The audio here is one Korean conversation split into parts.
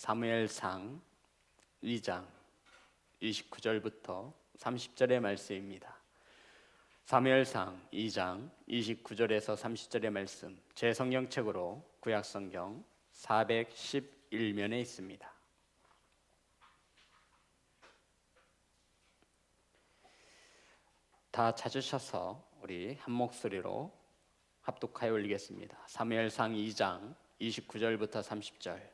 사무엘상 2장 29절부터 30절의 말씀입니다. 사무엘상 2장 29절에서 30절의 말씀, 제 성경책으로 구약성경 411면에 있습니다. 다 찾으셔서 우리 한 목소리로 합독하여 올리겠습니다. 사무엘상 2장 29절부터 30절,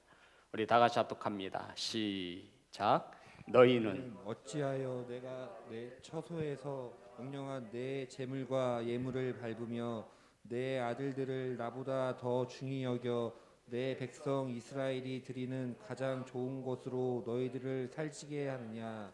우리 다 같이 합독합니다. 시작. 너희는 어찌하여 내가 내 처소에서 명령한 내 재물과 예물을 밟으며 내 아들들을 나보다 더 중히 여겨 내 백성 이스라엘이 드리는 가장 좋은 것으로 너희들을 살찌게 하느냐?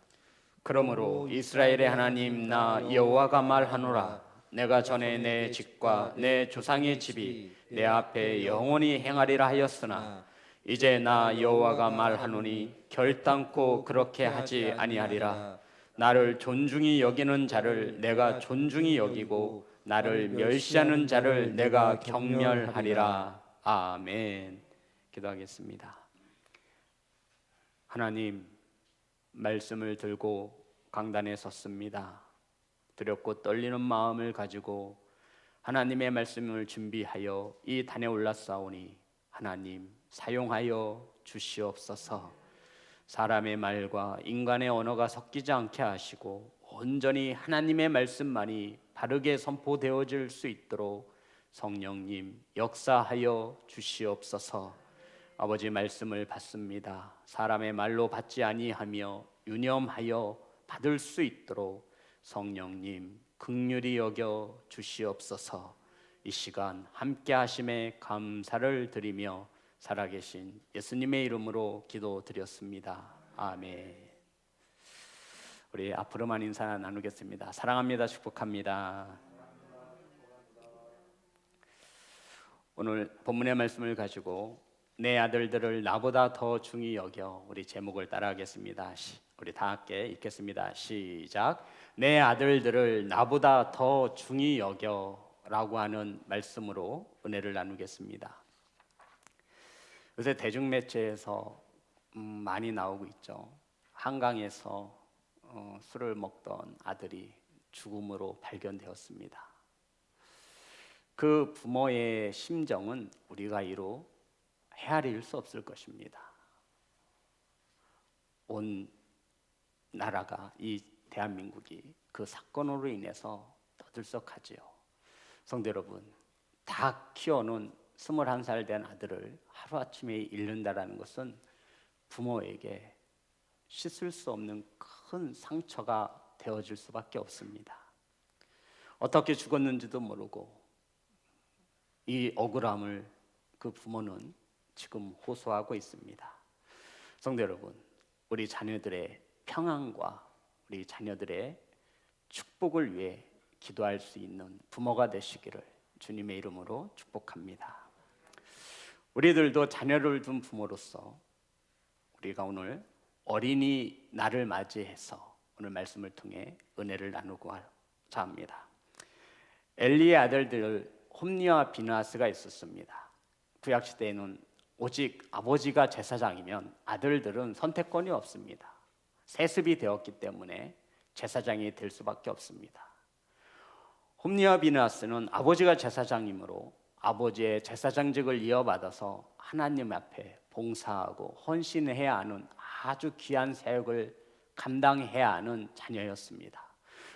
그러므로 이스라엘의 하나님 나 여호와가 말하노라. 내가 전에 내 집과 내 조상의 집이 내 앞에 영원히 행하리라 하였으나 이제 나 여호와가 말하노니 결단코 그렇게 하지 아니하리라. 나를 존중히 여기는 자를 내가 존중히 여기고 나를 멸시하는 자를 내가 경멸하리라. 아멘. 기도하겠습니다. 하나님, 말씀을 들고 강단에 섰습니다. 두렵고 떨리는 마음을 가지고 하나님의 말씀을 준비하여 이 단에 올라싸오니 하나님 사용하여 주시옵소서. 사람의 말과 인간의 언어가 섞이지 않게 하시고 온전히 하나님의 말씀만이 바르게 선포되어질 수 있도록 성령님 역사하여 주시옵소서. 아버지 말씀을 받습니다. 사람의 말로 받지 아니하며 유념하여 받을 수 있도록 성령님 긍휼히 여겨 주시옵소서. 이 시간 함께 하심에 감사를 드리며 살아계신 예수님의 이름으로 기도드렸습니다. 아멘. 우리 앞으로만 인사 나누겠습니다. 사랑합니다. 축복합니다. 오늘 본문의 말씀을 가지고 내 아들들을 나보다 더 중히 여겨, 우리 제목을 따라하겠습니다. 우리 다 함께 읽겠습니다. 시작. 내 아들들을 나보다 더 중히 여겨 라고 하는 말씀으로 은혜를 나누겠습니다. 요새 대중매체에서 많이 나오고 있죠. 한강에서 술을 먹던 아들이 죽음으로 발견되었습니다. 그 부모의 심정은 우리가 이루 헤아릴 수 없을 것입니다. 온 나라가, 이 대한민국이 그 사건으로 인해서 떠들썩하지요. 성도 여러분, 다 키워놓은 21살 된 아들을 하루아침에 잃는다라는 것은 부모에게 씻을 수 없는 큰 상처가 되어질 수밖에 없습니다. 어떻게 죽었는지도 모르고 이 억울함을 그 부모는 지금 호소하고 있습니다. 성도 여러분, 우리 자녀들의 평안과 우리 자녀들의 축복을 위해 기도할 수 있는 부모가 되시기를 주님의 이름으로 축복합니다. 우리들도 자녀를 둔 부모로서 우리가 오늘 어린이날을 맞이해서 오늘 말씀을 통해 은혜를 나누고자 합니다. 엘리의 아들들 홈니와 비느하스가 있었습니다. 구약시대에는 오직 아버지가 제사장이면 아들들은 선택권이 없습니다. 세습이 되었기 때문에 제사장이 될 수밖에 없습니다. 홈니와 비느하스는 아버지가 제사장이므로 아버지의 제사장직을 이어받아서 하나님 앞에 봉사하고 헌신해야 하는 아주 귀한 사역을 감당해야 하는 자녀였습니다.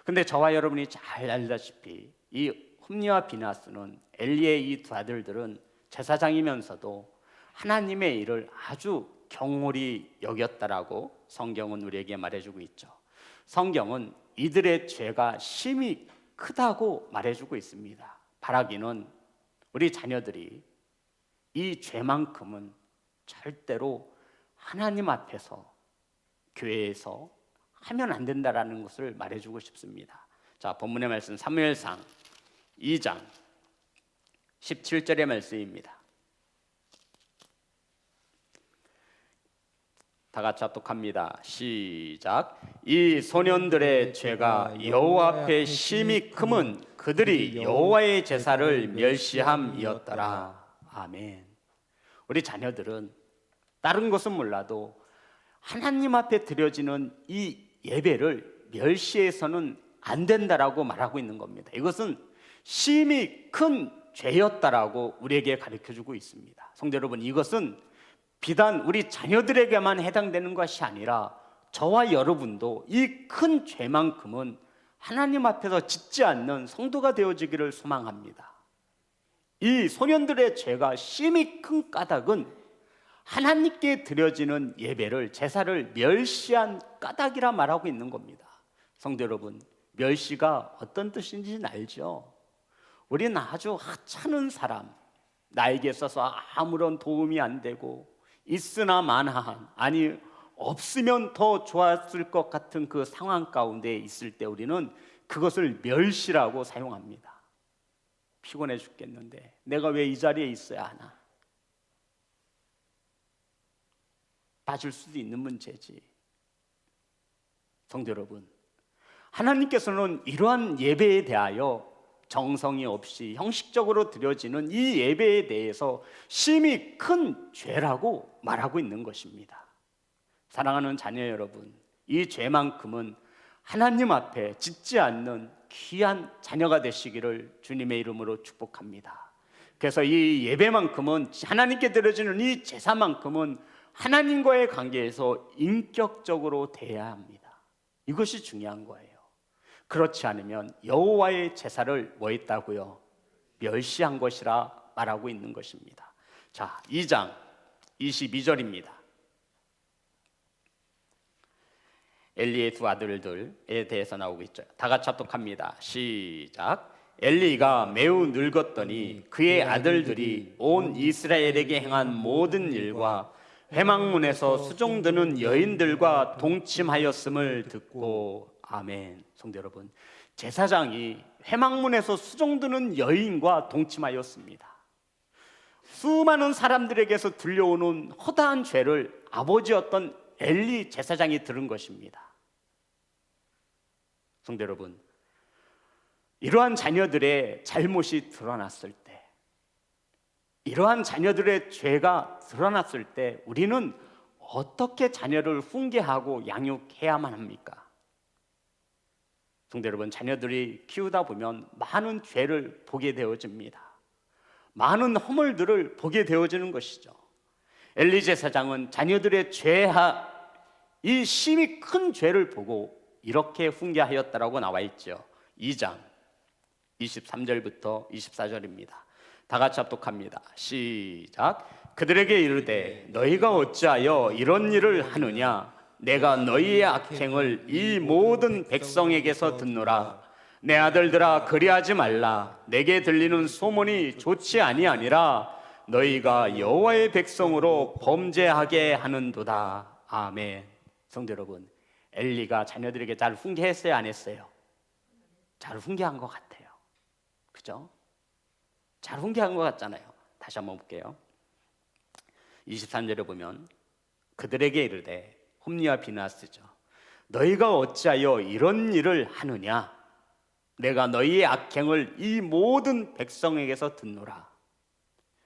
그런데 저와 여러분이 잘 알다시피 이 홈니와 비느하스는 엘리의 이 두 아들들은 제사장이면서도 하나님의 일을 아주 경홀히 여겼다라고 성경은 우리에게 말해주고 있죠. 성경은 이들의 죄가 심히 크다고 말해주고 있습니다. 바라기는 우리 자녀들이 이 죄만큼은 절대로 하나님 앞에서, 교회에서 하면 안 된다라는 것을 말해주고 싶습니다. 자, 본문의 말씀 사무엘상 2장 17절의 말씀입니다. 다 같이 합독합니다. 시작. 이 소년들의 죄가 여호와 앞에 심히 크면 그들이 여호와의 제사를 멸시함이었더라. 아멘. 우리 자녀들은 다른 것은 몰라도 하나님 앞에 드려지는 이 예배를 멸시해서는 안 된다라고 말하고 있는 겁니다. 이것은 심히 큰 죄였다라고 우리에게 가르쳐주고 있습니다. 성도 여러분, 이것은 비단 우리 자녀들에게만 해당되는 것이 아니라 저와 여러분도 이 큰 죄만큼은 하나님 앞에서 짓지 않는 성도가 되어지기를 소망합니다. 이 소년들의 죄가 심히 큰 까닭은 하나님께 드려지는 예배를, 제사를 멸시한 까닭이라 말하고 있는 겁니다. 성도 여러분, 멸시가 어떤 뜻인지는 알죠? 우리는 아주 하찮은 사람, 나에게 있어서 아무런 도움이 안 되고 있으나 마나한, 아니 없으면 더 좋았을 것 같은 그 상황 가운데 있을 때 우리는 그것을 멸시라고 사용합니다. 피곤해 죽겠는데 내가 왜 이 자리에 있어야 하나? 빠질 수도 있는 문제지. 성도 여러분, 하나님께서는 이러한 예배에 대하여 정성이 없이 형식적으로 드려지는 이 예배에 대해서 심히 큰 죄라고 말하고 있는 것입니다. 사랑하는 자녀 여러분, 이 죄만큼은 하나님 앞에 짓지 않는 귀한 자녀가 되시기를 주님의 이름으로 축복합니다. 그래서 이 예배만큼은, 하나님께 드려지는 이 제사만큼은 하나님과의 관계에서 인격적으로 대해야 합니다. 이것이 중요한 거예요. 그렇지 않으면 여호와의 제사를 뭐 했다고요? 멸시한 것이라 말하고 있는 것입니다. 자, 2장 22절입니다. 엘리의 두 아들들에 대해서 나오고 있죠. 다 같이 합독합니다. 시작. 엘리가 매우 늙었더니 그의 아들들이 온 이스라엘에게 행한 모든 일과 회막문에서 수종드는 여인들과 동침하였음을 듣고. 아멘. 성도 여러분, 제사장이 회막문에서 수종드는 여인과 동침하였습니다. 수많은 사람들에게서 들려오는 허다한 죄를 아버지였던 엘리 제사장이 들은 것입니다. 성도 여러분, 이러한 자녀들의 잘못이 드러났을 때, 이러한 자녀들의 죄가 드러났을 때 우리는 어떻게 자녀를 훈계하고 양육해야만 합니까? 성도 여러분, 자녀들이 키우다 보면 많은 죄를 보게 되어집니다. 많은 허물들을 보게 되어지는 것이죠. 엘리 제사장은 자녀들의 이 심히 큰 죄를 보고 이렇게 훈계하였다라고 나와 있죠. 2장 23절부터 24절입니다. 다 같이 합독합니다. 시작. 그들에게 이르되 너희가 어찌하여 이런 일을 하느냐? 내가 너희의 악행을 이 모든 백성에게서 듣노라. 내 아들들아, 그리하지 말라. 내게 들리는 소문이 좋지 아니하니라. 너희가 여호와의 백성으로 범죄하게 하는도다. 아멘. 성도 여러분, 엘리가 자녀들에게 잘 훈계했어요, 안 했어요? 잘 훈계한 것 같아요. 그죠? 잘 훈계한 것 같잖아요. 다시 한번 볼게요. 23절에 보면 그들에게 이르되, 홈리와 비나스죠. 너희가 어찌하여 이런 일을 하느냐? 내가 너희의 악행을 이 모든 백성에게서 듣노라.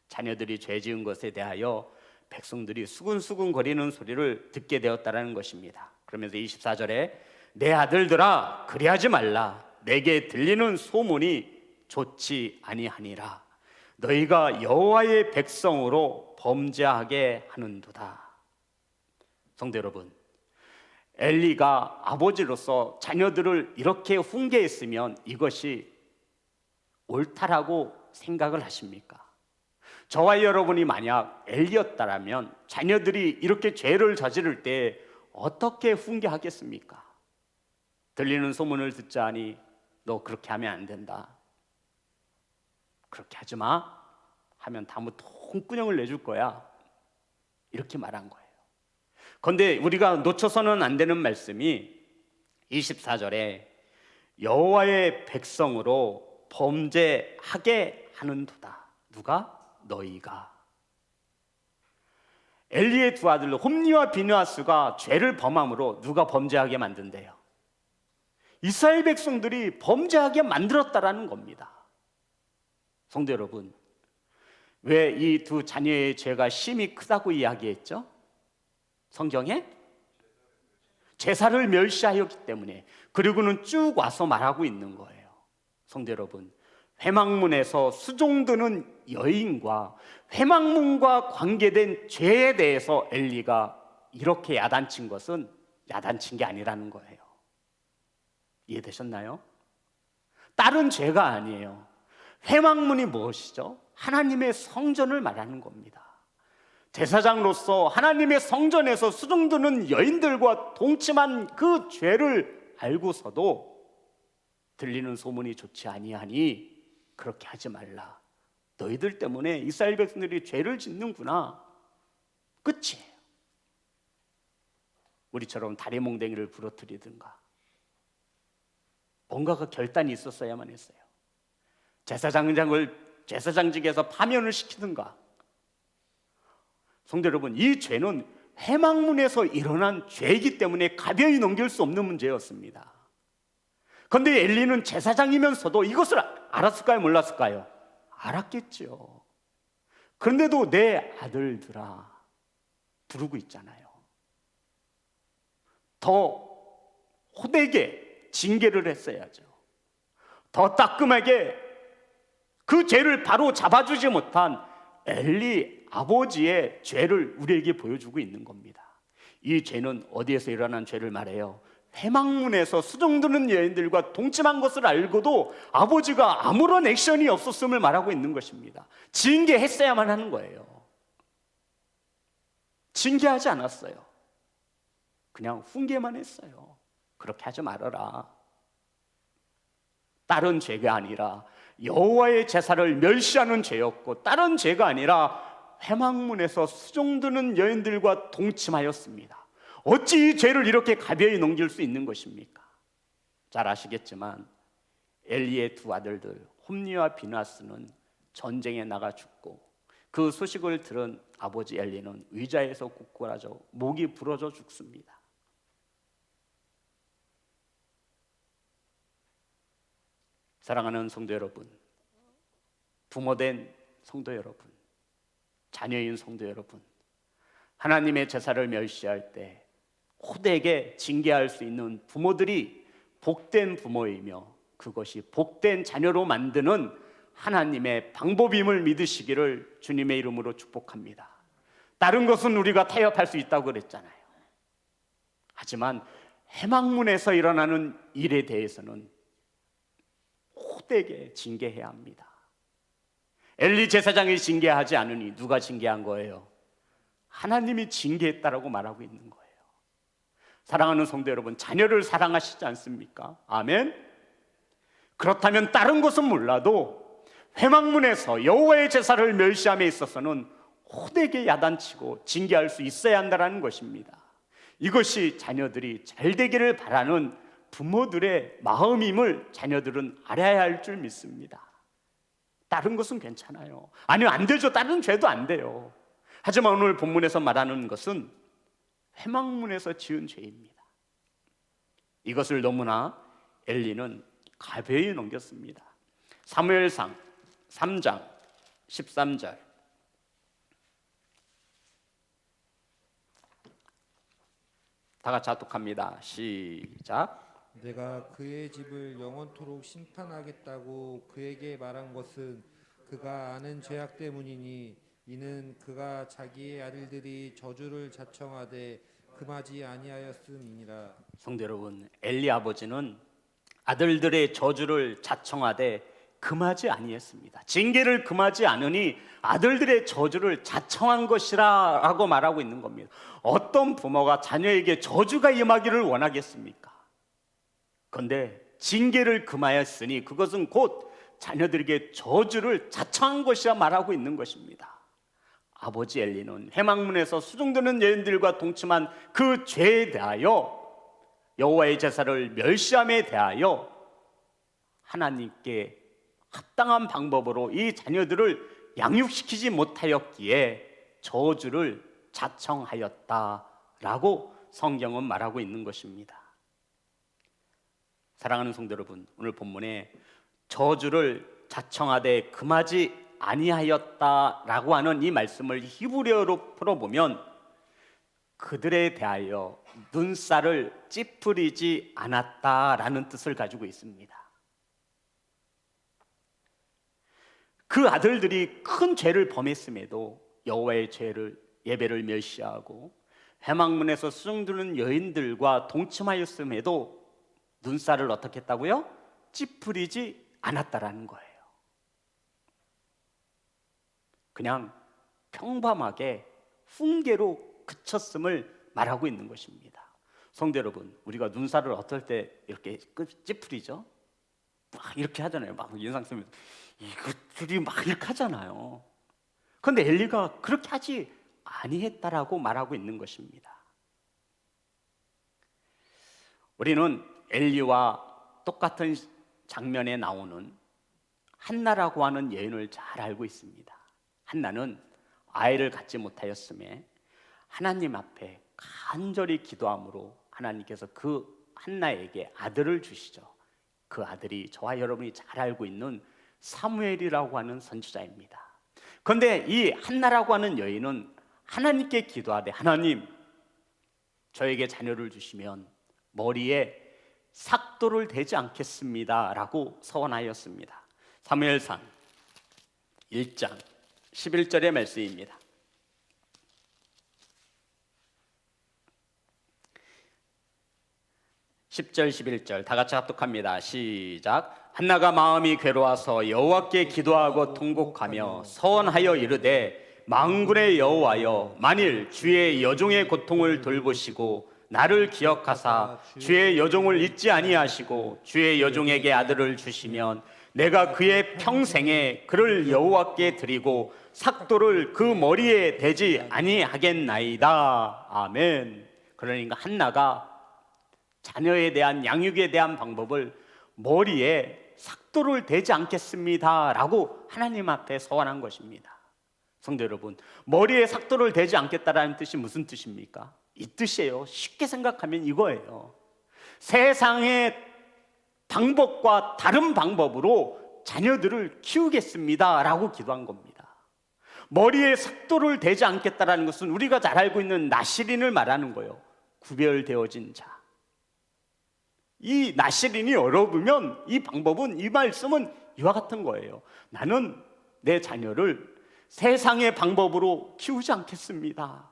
자녀들이 죄 지은 것에 대하여 백성들이 수근수근 거리는 소리를 듣게 되었다는 것입니다. 그러면서 24절에 내 아들들아, 그리하지 말라. 내게 들리는 소문이 좋지 아니하니라. 너희가 여호와의 백성으로 범죄하게 하는도다. 성도 여러분, 엘리가 아버지로서 자녀들을 이렇게 훈계했으면 이것이 옳다라고 생각을 하십니까? 저와 여러분이 만약 엘리였다라면 자녀들이 이렇게 죄를 저지를 때 어떻게 훈계하겠습니까? 들리는 소문을 듣자니 너 그렇게 하면 안 된다. 그렇게 하지 마 하면 다음부터 통구녕을 내줄 거야. 이렇게 말한 거예요. 그런데 우리가 놓쳐서는 안 되는 말씀이 24절에 여호와의 백성으로 범죄하게 하는도다. 누가? 너희가. 엘리의 두 아들 홈리와 비느하스가 죄를 범함으로 누가 범죄하게 만든대요? 이스라엘 백성들이 범죄하게 만들었다라는 겁니다. 성도 여러분, 왜 이 두 자녀의 죄가 심히 크다고 이야기했죠? 성경에 제사를 멸시하였기 때문에. 그리고는 쭉 와서 말하고 있는 거예요. 성도 여러분, 회막문에서 수종드는 여인과 회막문과 관계된 죄에 대해서 엘리가 이렇게 야단친 것은 야단친 게 아니라는 거예요. 이해되셨나요? 다른 죄가 아니에요. 회막문이 무엇이죠? 하나님의 성전을 말하는 겁니다. 제사장으로서 하나님의 성전에서 수종드는 여인들과 동침한 그 죄를 알고서도 들리는 소문이 좋지 아니하니 그렇게 하지 말라. 너희들 때문에 이스라엘 백성들이 죄를 짓는구나. 끝이에요. 우리처럼 다리몽댕이를 부러뜨리든가 뭔가가 결단이 있었어야만 했어요. 제사장직에서 파면을 시키든가. 성도 여러분, 이 죄는 회막문에서 일어난 죄이기 때문에 가벼이 넘길 수 없는 문제였습니다. 그런데 엘리는 제사장이면서도 이것을 알았을까요? 몰랐을까요? 알았겠죠. 그런데도 내 아들들아 부르고 있잖아요. 더 호되게 징계를 했어야죠. 더 따끔하게 그 죄를 바로 잡아주지 못한 엘리 아버지의 죄를 우리에게 보여주고 있는 겁니다. 이 죄는 어디에서 일어난 죄를 말해요? 회막문에서 수종드는 여인들과 동침한 것을 알고도 아버지가 아무런 액션이 없었음을 말하고 있는 것입니다. 징계했어야만 하는 거예요. 징계하지 않았어요. 그냥 훈계만 했어요. 그렇게 하지 말아라. 다른 죄가 아니라 여호와의 제사를 멸시하는 죄였고, 다른 죄가 아니라 회막문에서 수종드는 여인들과 동침하였습니다. 어찌 이 죄를 이렇게 가벼이 넘길 수 있는 것입니까? 잘 아시겠지만 엘리의 두 아들들 홈니와 비나스는 전쟁에 나가 죽고, 그 소식을 들은 아버지 엘리는 의자에서 꿇어져 목이 부러져 죽습니다. 사랑하는 성도 여러분, 부모된 성도 여러분, 자녀인 성도 여러분, 하나님의 제사를 멸시할 때 호되게 징계할 수 있는 부모들이 복된 부모이며 그것이 복된 자녀로 만드는 하나님의 방법임을 믿으시기를 주님의 이름으로 축복합니다. 다른 것은 우리가 타협할 수 있다고 그랬잖아요. 하지만 회막문에서 일어나는 일에 대해서는 호되게 징계해야 합니다. 엘리 제사장이 징계하지 않으니 누가 징계한 거예요? 하나님이 징계했다라고 말하고 있는 거예요. 사랑하는 성도 여러분, 자녀를 사랑하시지 않습니까? 아멘. 그렇다면 다른 것은 몰라도 회막문에서 여호와의 제사를 멸시함에 있어서는 호되게 야단치고 징계할 수 있어야 한다는 것입니다. 이것이 자녀들이 잘 되기를 바라는 부모들의 마음임을 자녀들은 알아야 할 줄 믿습니다. 다른 것은 괜찮아요. 아니요, 안 되죠. 다른 죄도 안 돼요. 하지만 오늘 본문에서 말하는 것은 회막문에서 지은 죄입니다. 이것을 너무나 엘리는 가벼이 넘겼습니다. 사무엘상 3장 13절, 다 같이 합독합니다. 시작. 내가 그의 집을 영원토록 심판하겠다고 그에게 말한 것은 그가 아는 죄악 때문이니 이는 그가 자기의 아들들이 저주를 자청하되 금하지 아니하였음이니라. 성도 여러분, 엘리 아버지는 아들들의 저주를 자청하되 금하지 아니했습니다. 징계를 금하지 않으니 아들들의 저주를 자청한 것이라고 말하고 있는 겁니다. 어떤 부모가 자녀에게 저주가 임하기를 원하겠습니까? 그런데 징계를 금하였으니 그것은 곧 자녀들에게 저주를 자청한 것이라 말하고 있는 것입니다. 아버지 엘리는 회막문에서 수종드는 여인들과 동침한 그 죄에 대하여, 여호와의 제사를 멸시함에 대하여 하나님께 합당한 방법으로 이 자녀들을 양육시키지 못하였기에 저주를 자청하였다라고 성경은 말하고 있는 것입니다. 사랑하는 성도 여러분, 오늘 본문에 저주를 자청하되 금하지 아니하였다라고 하는 이 말씀을 히브리어로 풀어보면 그들에 대하여 눈살을 찌푸리지 않았다라는 뜻을 가지고 있습니다. 그 아들들이 큰 죄를 범했음에도 여호와의 예배를 멸시하고 회막문에서 수종드는 여인들과 동침하였음에도 눈살을 어떻게 했다고요? 찌푸리지 않았다라는 거예요. 그냥 평범하게 훈계로 그쳤음을 말하고 있는 것입니다. 성도 여러분, 우리가 눈살을 어떨 때 이렇게 찌푸리죠? 막 이렇게 하잖아요. 막 인상 쓰면서 이것들이 막 이렇게 하잖아요. 그런데 엘리가 그렇게 하지 아니했다라고 말하고 있는 것입니다. 우리는 엘리와 똑같은 장면에 나오는 한나라고 하는 여인을 잘 알고 있습니다. 한나는 아이를 갖지 못하였음에 하나님 앞에 간절히 기도함으로 하나님께서 그 한나에게 아들을 주시죠. 그 아들이 저와 여러분이 잘 알고 있는 사무엘이라고 하는 선지자입니다. 그런데 이 한나라고 하는 여인은 하나님께 기도하되, 하나님, 저에게 자녀를 주시면 머리에 삭도를 대지 않겠습니다 라고 서원하였습니다. 사무엘상 1장 11절의 말씀입니다. 10절 11절 다 같이 합독합니다. 시작. 한나가 마음이 괴로워서 여호와께 기도하고 통곡하며 서원하여 이르되, 만군의 여호와여, 만일 주의 여종의 고통을 돌보시고 나를 기억하사 주의 여종을 잊지 아니하시고 주의 여종에게 아들을 주시면 내가 그의 평생에 그를 여호와께 드리고 삭도를 그 머리에 대지 아니하겠나이다. 아멘. 그러니까 한나가 자녀에 대한 양육에 대한 방법을 머리에 삭도를 대지 않겠습니다 라고 하나님 앞에 서원한 것입니다. 성도 여러분, 머리에 삭도를 대지 않겠다라는 뜻이 무슨 뜻입니까? 이 뜻이에요. 쉽게 생각하면 이거예요. 세상의 방법과 다른 방법으로 자녀들을 키우겠습니다 라고 기도한 겁니다. 머리에 삭도를 대지 않겠다라는 것은 우리가 잘 알고 있는 나시린을 말하는 거예요. 구별되어진 자. 이 나시린이 어려우면 이 방법은, 이 말씀은 이와 같은 거예요. 나는 내 자녀를 세상의 방법으로 키우지 않겠습니다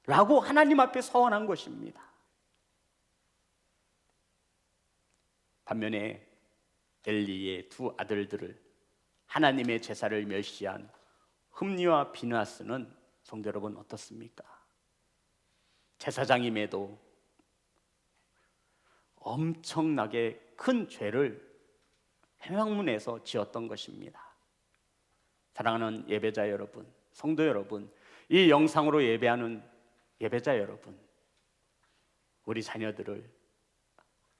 라고 하나님 앞에 서원한 것입니다. 반면에 엘리의 두 아들들을 하나님의 제사를 멸시한 흠니와 비느하스는 성도 여러분 어떻습니까? 제사장임에도 엄청나게 큰 죄를 회막문에서 지었던 것입니다. 사랑하는 예배자 여러분, 성도 여러분, 이 영상으로 예배하는 예배자 여러분, 우리 자녀들을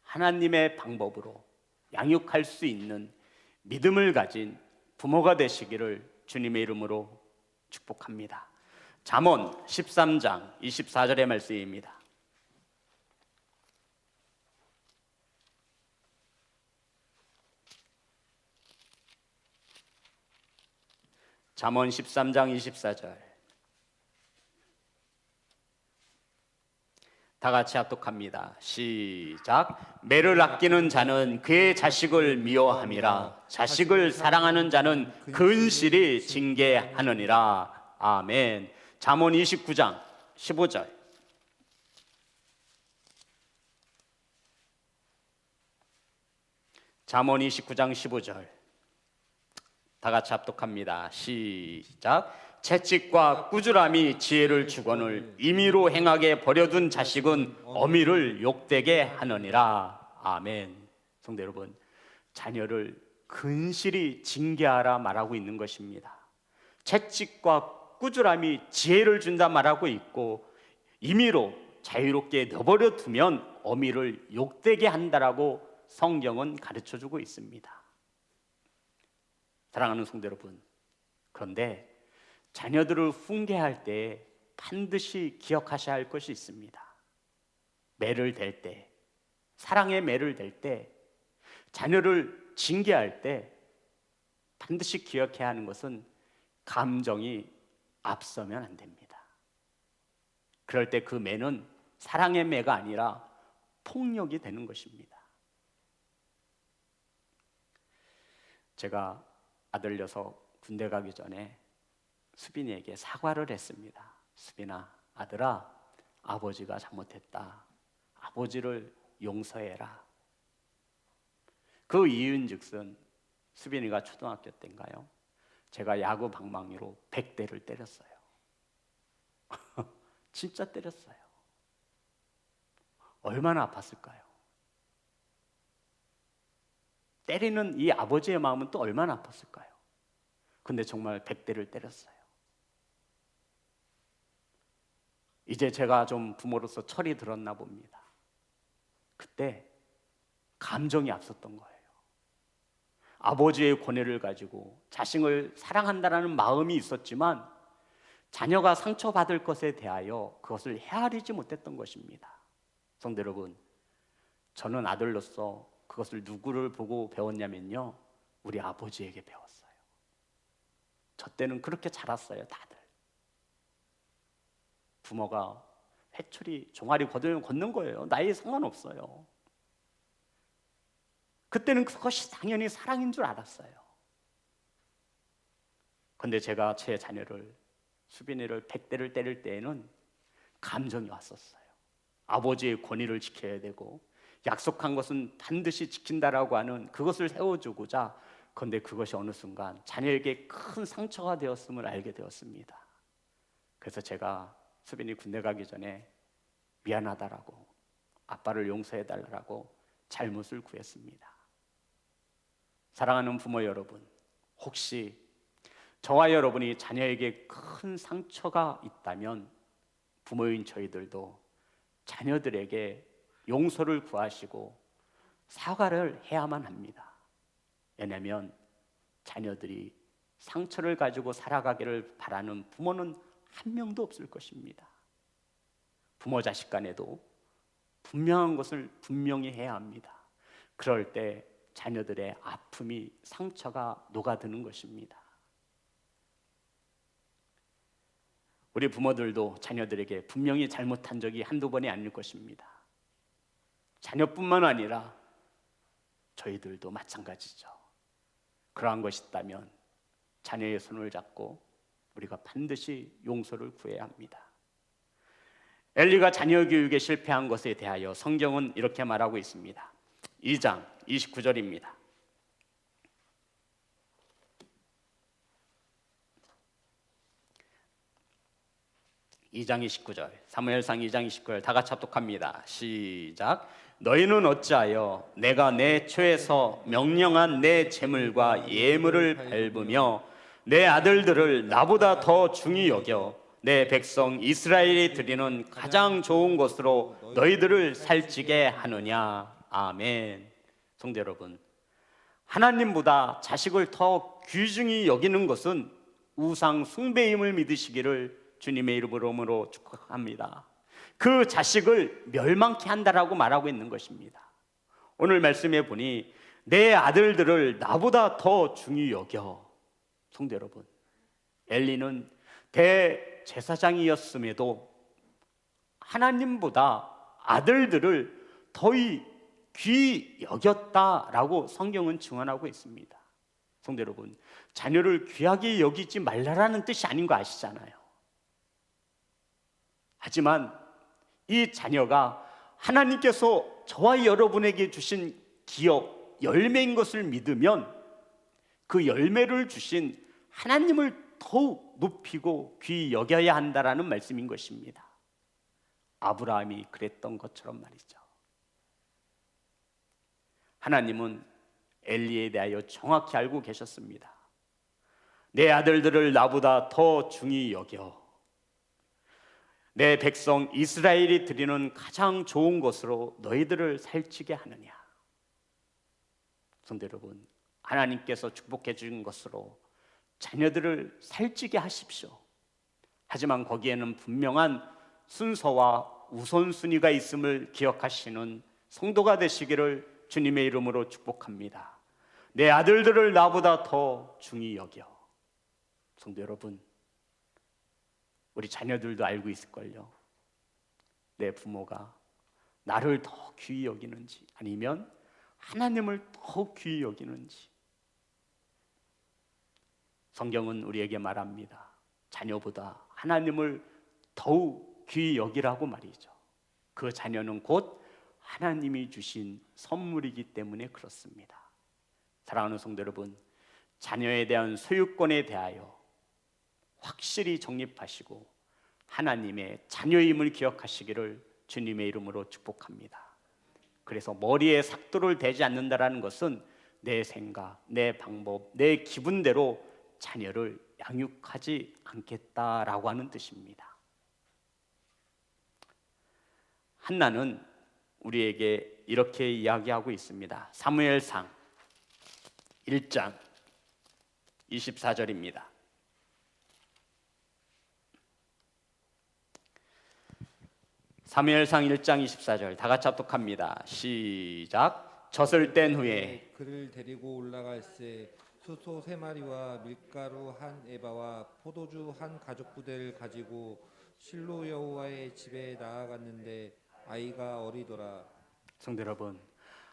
하나님의 방법으로 양육할 수 있는 믿음을 가진 부모가 되시기를 주님의 이름으로 축복합니다. 잠언 13장 24절의 말씀입니다. 잠언 13장 24절 다 같이 합독합니다. 시작. 매를 아끼는 자는 그의 자식을 미워함이라. 자식을 사랑하는 자는 근실히 징계하느니라. 아멘. 잠언 29장 15절 잠언 29장 15절 다 같이 합독합니다. 시작. 채찍과 꾸지람이 지혜를 주거늘 임의로 행하게 버려둔 자식은 어미를 욕되게 하느니라. 아멘. 성도 여러분, 자녀를 근실히 징계하라 말하고 있는 것입니다. 채찍과 꾸지람이 지혜를 준다 말하고 있고, 임의로 자유롭게 내버려 두면 어미를 욕되게 한다라고 성경은 가르쳐주고 있습니다. 사랑하는 성도 여러분, 그런데 자녀들을 훈계할 때 반드시 기억하셔야 할 것이 있습니다. 매를 댈 때, 사랑의 매를 댈 때, 자녀를 징계할 때 반드시 기억해야 하는 것은 감정이 앞서면 안 됩니다. 그럴 때 그 매는 사랑의 매가 아니라 폭력이 되는 것입니다. 제가 아들 녀석 군대 가기 전에 수빈이에게 사과를 했습니다. 수빈아, 아들아, 아버지가 잘못했다. 아버지를 용서해라. 그 이유인즉슨 수빈이가 초등학교 때인가요? 제가 야구 방망이로 100대를 때렸어요. 진짜 때렸어요. 얼마나 아팠을까요? 때리는 이 아버지의 마음은 또 얼마나 아팠을까요? 근데 정말 100대를 때렸어요. 이제 제가 좀 부모로서 철이 들었나 봅니다. 그때 감정이 앞섰던 거예요. 아버지의 고뇌를 가지고 자식을 사랑한다는 마음이 있었지만 자녀가 상처받을 것에 대하여 그것을 헤아리지 못했던 것입니다. 성도 여러분, 저는 아들로서 그것을 누구를 보고 배웠냐면요, 우리 아버지에게 배웠어요. 저 때는 그렇게 자랐어요. 다들 부모가 회초리 종아리 걷는 거예요. 나이에 상관없어요. 그때는 그것이 당연히 사랑인 줄 알았어요. 근데 제가 제 자녀를, 수빈이를 100대를 때릴 때에는 감정이 왔었어요. 아버지의 권위를 지켜야 되고 약속한 것은 반드시 지킨다라고 하는 그것을 세워주고자. 그런데 그것이 어느 순간 자녀에게 큰 상처가 되었음을 알게 되었습니다. 그래서 제가 수빈이 군대 가기 전에 미안하다라고, 아빠를 용서해달라고 잘못을 구했습니다. 사랑하는 부모 여러분, 혹시 저와 여러분이 자녀에게 큰 상처가 있다면 부모인 저희들도 자녀들에게 용서를 구하시고 사과를 해야만 합니다. 왜냐하면 자녀들이 상처를 가지고 살아가기를 바라는 부모는 한 명도 없을 것입니다. 부모 자식 간에도 분명한 것을 분명히 해야 합니다. 그럴 때 자녀들의 아픔이, 상처가 녹아드는 것입니다. 우리 부모들도 자녀들에게 분명히 잘못한 적이 한두 번이 아닐 것입니다. 자녀뿐만 아니라 저희들도 마찬가지죠. 그러한 것이 있다면 자녀의 손을 잡고 우리가 반드시 용서를 구해야 합니다. 엘리가 자녀 교육에 실패한 것에 대하여 성경은 이렇게 말하고 있습니다. 2장 29절입니다. 2장 29절, 사무엘상 2장 29절 다 같이 합독합니다. 시작. 너희는 어찌하여 내가 내 초에서 명령한 내 재물과 예물을 밟으며 내 아들들을 나보다 더 중히 여겨 내 백성 이스라엘이 드리는 가장 좋은 것으로 너희들을 살찌게 하느냐. 아멘. 성도 여러분, 하나님보다 자식을 더 귀중히 여기는 것은 우상 숭배임을 믿으시기를 주님의 이름으로 축복합니다. 그 자식을 멸망케 한다라고 말하고 있는 것입니다. 오늘 말씀해 보니 내 아들들을 나보다 더 중히 여겨. 성도 여러분, 엘리는 대제사장이었음에도 하나님보다 아들들을 더 귀히 여겼다라고 성경은 증언하고 있습니다. 성도 여러분, 자녀를 귀하게 여기지 말라라는 뜻이 아닌 거 아시잖아요. 하지만 이 자녀가 하나님께서 저와 여러분에게 주신 기업, 열매인 것을 믿으면 그 열매를 주신 하나님을 더욱 높이고 귀히 여겨야 한다라는 말씀인 것입니다. 아브라함이 그랬던 것처럼 말이죠. 하나님은 엘리에 대하여 정확히 알고 계셨습니다. 내 아들들을 나보다 더 중히 여겨 내 백성 이스라엘이 드리는 가장 좋은 것으로 너희들을 살찌게 하느냐. 성도 여러분, 하나님께서 축복해 주신 것으로 자녀들을 살찌게 하십시오. 하지만 거기에는 분명한 순서와 우선순위가 있음을 기억하시는 성도가 되시기를 주님의 이름으로 축복합니다. 내 아들들을 나보다 더 중히 여겨. 성도 여러분, 우리 자녀들도 알고 있을걸요. 내 부모가 나를 더 귀히 여기는지, 아니면 하나님을 더 귀히 여기는지. 성경은 우리에게 말합니다. 자녀보다 하나님을 더욱 귀히 여기라고 말이죠. 그 자녀는 곧 하나님이 주신 선물이기 때문에 그렇습니다. 사랑하는 성도 여러분, 자녀에 대한 소유권에 대하여 확실히 정립하시고 하나님의 자녀임을 기억하시기를 주님의 이름으로 축복합니다. 그래서 머리에 삭도를 대지 않는다라는 것은 내 생각, 내 방법, 내 기분대로 자녀를 양육하지 않겠다라고 하는 뜻입니다. 한나는 우리에게 이렇게 이야기하고 있습니다. 사무엘상 1장 24절입니다. 사무엘상 1장 24절 다 같이 합독합니다. 시작. 젖을 뗀 후에 그를 데리고 올라갈새 수소 3마리와 밀가루 1에바와 포도주 1가죽부대를 가지고 실로 여호와의 집에 나아갔는데 아이가 어리더라. 성도 여러분,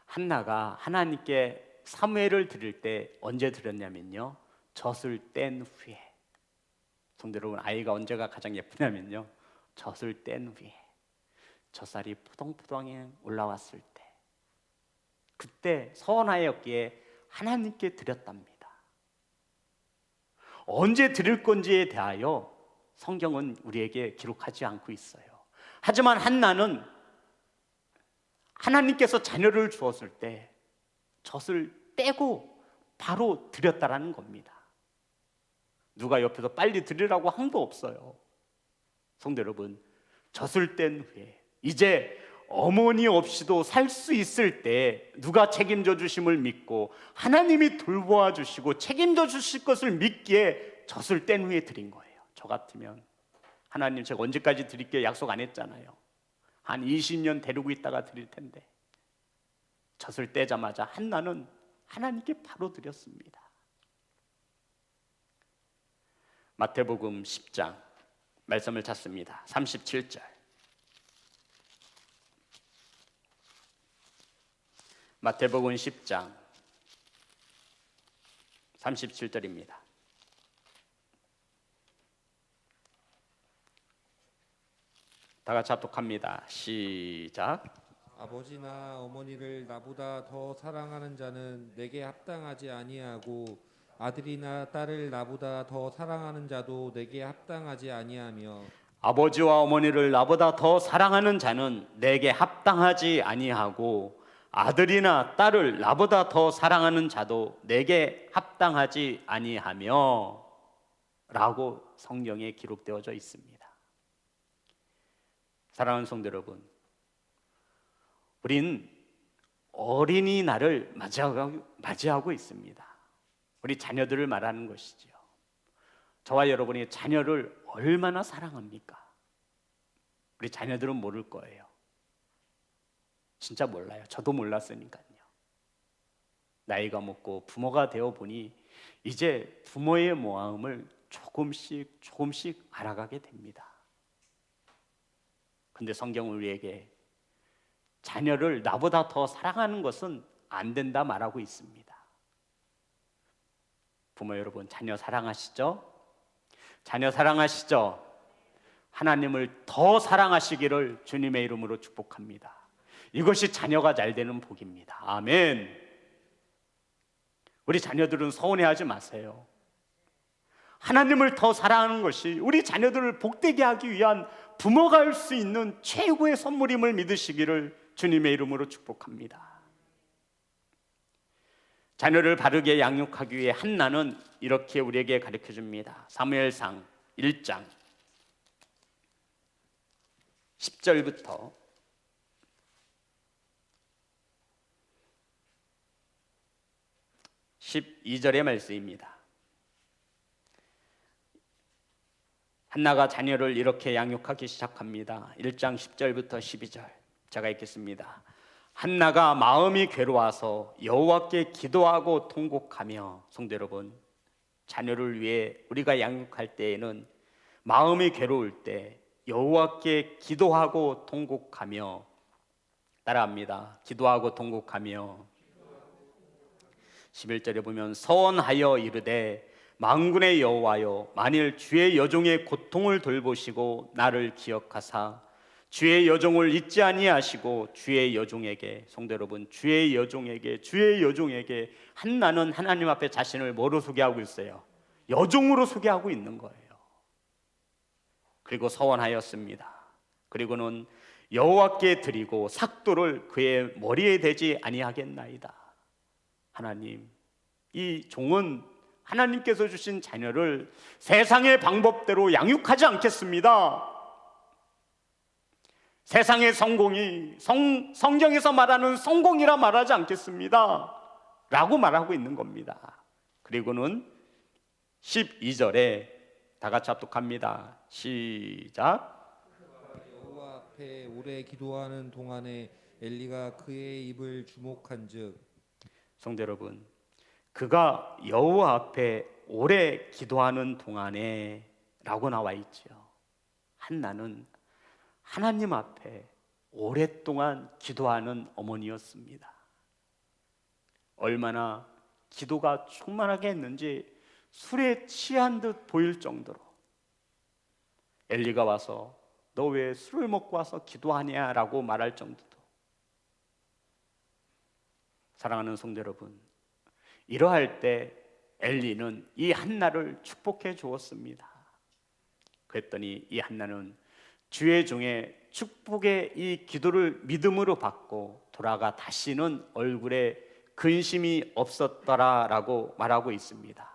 한나가 하나님께 사무엘을 드릴 때 언제 드렸냐면요, 젖을 뗀 후에. 성도 여러분, 아이가 언제가 가장 예쁘냐면요, 젖을 뗀 후에, 젖살이 포동포동해 올라왔을 때, 그때 서원하였기에 하나님께 드렸답니다. 언제 드릴 건지에 대하여 성경은 우리에게 기록하지 않고 있어요. 하지만 한나는 하나님께서 자녀를 주었을 때 젖을 떼고 바로 드렸다라는 겁니다. 누가 옆에서 빨리 드리라고 한도 없어요. 성도 여러분, 젖을 뗀 후에 이제 어머니 없이도 살 수 있을 때 누가 책임져 주심을 믿고 하나님이 돌보아 주시고 책임져 주실 것을 믿기에 젖을 뗀 후에 드린 거예요. 저 같으면 하나님, 제가 언제까지 드릴게요 약속 안 했잖아요. 한 20년 데리고 있다가 드릴 텐데, 젖을 떼자마자 한나는 하나님께 바로 드렸습니다. 마태복음 10장 말씀을 찾습니다. 37절. 마태복음 10장 37절입니다. 다 같이 합독합니다. 시작. 아버지나 어머니를 나보다 더 사랑하는 자는 내게 합당하지 아니하고 아들이나 딸을 나보다 더 사랑하는 자도 내게 합당하지 아니하며 아버지와 어머니를 나보다 더 사랑하는 자는 내게 합당하지 아니하고 아들이나 딸을 나보다 더 사랑하는 자도 내게 합당하지 아니하며 라고 성경에 기록되어져 있습니다. 사랑하는 성도 여러분, 우린 어린이날을 맞이하고 있습니다. 우리 자녀들을 말하는 것이죠. 저와 여러분이 자녀를 얼마나 사랑합니까? 우리 자녀들은 모를 거예요. 진짜 몰라요. 저도 몰랐으니까요. 나이가 먹고 부모가 되어 보니 이제 부모의 마음을 조금씩 알아가게 됩니다. 근데 성경은 우리에게 자녀를 나보다 더 사랑하는 것은 안 된다 말하고 있습니다. 부모 여러분, 자녀 사랑하시죠? 자녀 사랑하시죠? 하나님을 더 사랑하시기를 주님의 이름으로 축복합니다. 이것이 자녀가 잘 되는 복입니다. 아멘. 우리 자녀들은 서운해하지 마세요. 하나님을 더 사랑하는 것이 우리 자녀들을 복되게 하기 위한 부모가 할 수 있는 최고의 선물임을 믿으시기를 주님의 이름으로 축복합니다. 자녀를 바르게 양육하기 위해 한나는 이렇게 우리에게 가르쳐줍니다. 사무엘상 1장 10절부터 12절의 말씀입니다. 한나가 자녀를 이렇게 양육하기 시작합니다. 1장 10절부터 12절 제가 읽겠습니다. 한나가 마음이 괴로워서 여호와께 기도하고 통곡하며, 성도 여러분, 자녀를 위해 우리가 양육할 때에는 마음이 괴로울 때 여호와께 기도하고 통곡하며, 따라합니다. 기도하고 통곡하며. 11절에 보면 서원하여 이르되 만군의 여호와여, 만일 주의 여종의 고통을 돌보시고 나를 기억하사 주의 여종을 잊지 아니하시고 주의 여종에게, 성도 여러분, 주의 여종에게 한나는 하나님 앞에 자신을 뭐로 소개하고 있어요? 여종으로 소개하고 있는 거예요. 그리고 서원하였습니다. 그리고는 여호와께 드리고 삭도를 그의 머리에 대지 아니하겠나이다. 하나님, 이 종은 하나님께서 주신 자녀를 세상의 방법대로 양육하지 않겠습니다. 세상의 성공이 성경에서 말하는 성공이라 말하지 않겠습니다 라고 말하고 있는 겁니다. 그리고는 12절에 다 같이 합독합니다. 시작. 여호와 앞에 오래 기도하는 동안에 엘리가 그의 입을 주목한즉. 성도 여러분, 그가 여호와 앞에 오래 기도하는 동안에 라고 나와 있죠. 한나는 하나님 앞에 오랫동안 기도하는 어머니였습니다. 얼마나 기도가 충만하게 했는지 술에 취한 듯 보일 정도로. 엘리가 와서 너 왜 술을 먹고 와서 기도하냐 라고 말할 정도도. 사랑하는 성도 여러분, 이러할 때 엘리는 이 한나를 축복해 주었습니다. 그랬더니 이 한나는 주의 종의 축복의 이 기도를 믿음으로 받고 돌아가 다시는 얼굴에 근심이 없었더라라고 말하고 있습니다.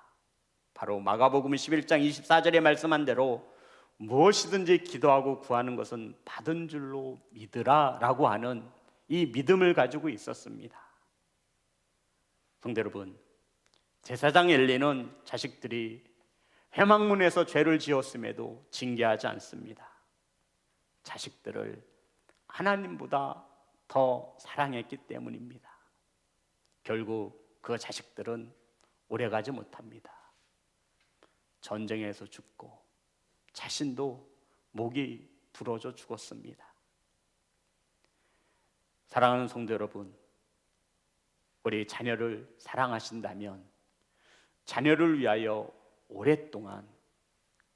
바로 마가복음 11장 24절에 말씀한 대로 무엇이든지 기도하고 구하는 것은 받은 줄로 믿으라라고 하는 이 믿음을 가지고 있었습니다. 성도 여러분, 제사장 엘리는 자식들이 회막문에서 죄를 지었음에도 징계하지 않습니다. 자식들을 하나님보다 더 사랑했기 때문입니다. 결국 그 자식들은 오래가지 못합니다. 전쟁에서 죽고 자신도 목이 부러져 죽었습니다. 사랑하는 성도 여러분, 우리 자녀를 사랑하신다면 자녀를 위하여 오랫동안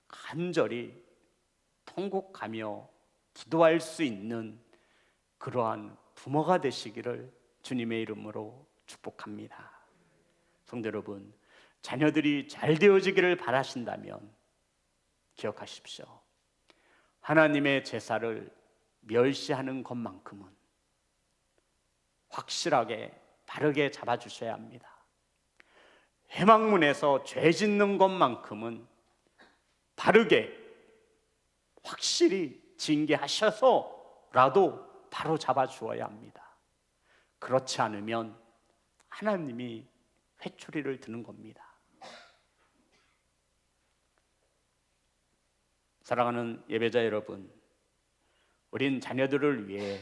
간절히 통곡하며 기도할 수 있는 그러한 부모가 되시기를 주님의 이름으로 축복합니다. 성도 여러분, 자녀들이 잘 되어지기를 바라신다면 기억하십시오. 하나님의 제사를 멸시하는 것만큼은 확실하게 바르게 잡아주셔야 합니다. 회막문에서 죄 짓는 것만큼은 바르게 확실히 징계하셔서라도 바로 잡아주어야 합니다. 그렇지 않으면 하나님이 회초리를 드는 겁니다. 사랑하는 예배자 여러분, 우린 자녀들을 위해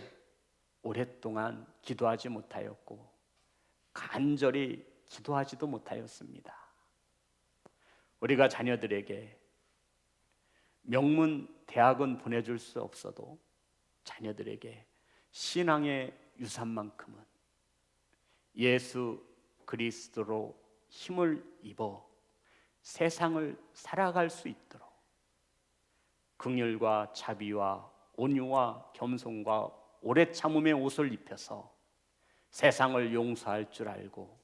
오랫동안 기도하지 못하였고 간절히 기도하지도 못하였습니다. 우리가 자녀들에게 명문 대학은 보내줄 수 없어도 자녀들에게 신앙의 유산만큼은 예수 그리스도로 힘을 입어 세상을 살아갈 수 있도록 긍휼과 자비와 온유와 겸손과 오래 참음의 옷을 입혀서 세상을 용서할 줄 알고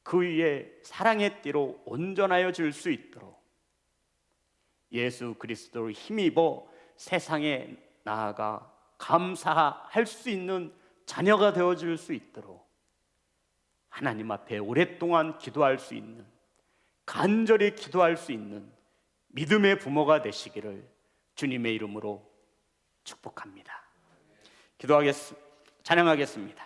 그 위에 사랑의 띠로 온전하여 질 수 있도록 예수 그리스도를 힘입어 세상에 나아가 감사할 수 있는 자녀가 되어질 수 있도록 하나님 앞에 오랫동안 기도할 수 있는, 간절히 기도할 수 있는 믿음의 부모가 되시기를 주님의 이름으로 축복합니다. 찬양하겠습니다.